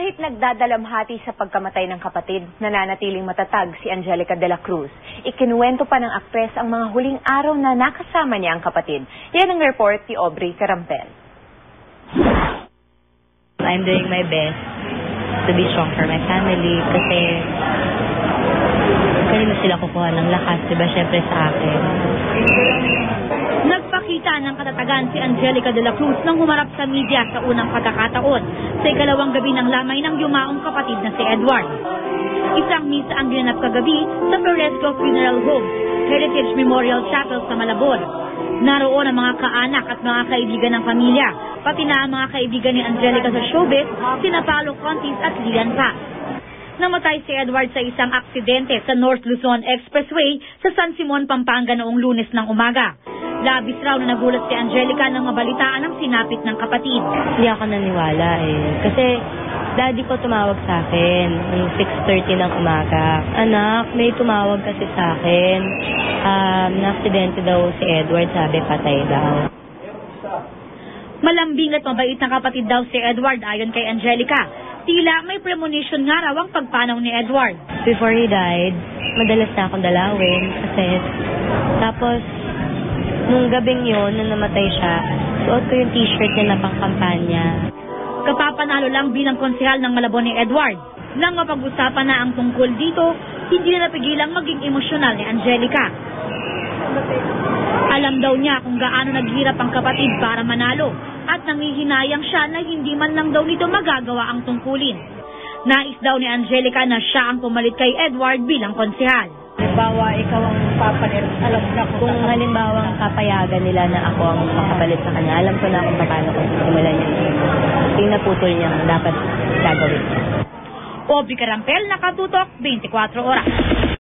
Kahit nagdadalamhati sa pagkamatay ng kapatid, nananatiling matatag si Angelica de la Cruz. Ikinuwento pa ng aktres ang mga huling araw na nakasama niya ang kapatid. Yan ang report ni Aubrey Carampel. I'm doing my best to be strong for my family kasi kanina sila kukuha ng lakas, diba, syempre sa akin. Nagpakita ng katatagan si Angelica de la Cruz nang humarap sa media sa unang pagkakataon sa ikalawang gabi ng lamay ng yumaong kapatid na si Edward. Isang misa ang ginanap kagabi sa Floresco Funeral Home, Heritage Memorial Chapel sa Malabon. Naroon ang mga kaanak at mga kaibigan ng pamilya, pati na ang mga kaibigan ni Angelica sa showbiz, sina Paolo Contis at Lian Paz. Namatay si Edward sa isang aksidente sa North Luzon Expressway sa San Simon, Pampanga noong Lunes ng umaga. Labis raw na nagulat si Angelica nang mabalitaan ang sinapit ng kapatid. Hindi ako naniwala kasi daddy ko tumawag sa akin ng 6:30 ng umaga. Anak, may tumawag kasi sa akin. Na-aksidente daw si Edward, sabi patay daw. Malambing at mabait na kapatid daw si Edward ayon kay Angelica. Tila may premonition nga raw ang pagpanaw ni Edward. Before he died, madalas na akong dalawin kasi tapos nung gabing yun, nung namatay siya, suot ko yung t-shirt niya na pangkampanya. Kapapanalo lang bilang konsehal ng Malabon ni Edward. Nang mapag-usapan na ang tungkol dito, hindi na napigilang maging emosyonal ni Angelica. Alam daw niya kung gaano naghirap ang kapatid para manalo at nangihinayang siya na hindi man lang daw nito magagawa ang tungkulin. Nais daw ni Angelica na siya ang pumalit kay Edward bilang konsehal. Halimbawa, ikaw ang papalit, alam na kung halimbawa papayagan nila na ako ang makapalit sa kanya, alam ko na kung paano ko simulan niya. Yung naputol niya dapat gagawin. Aubrey Carampel, Nakatutok, 24 Oras.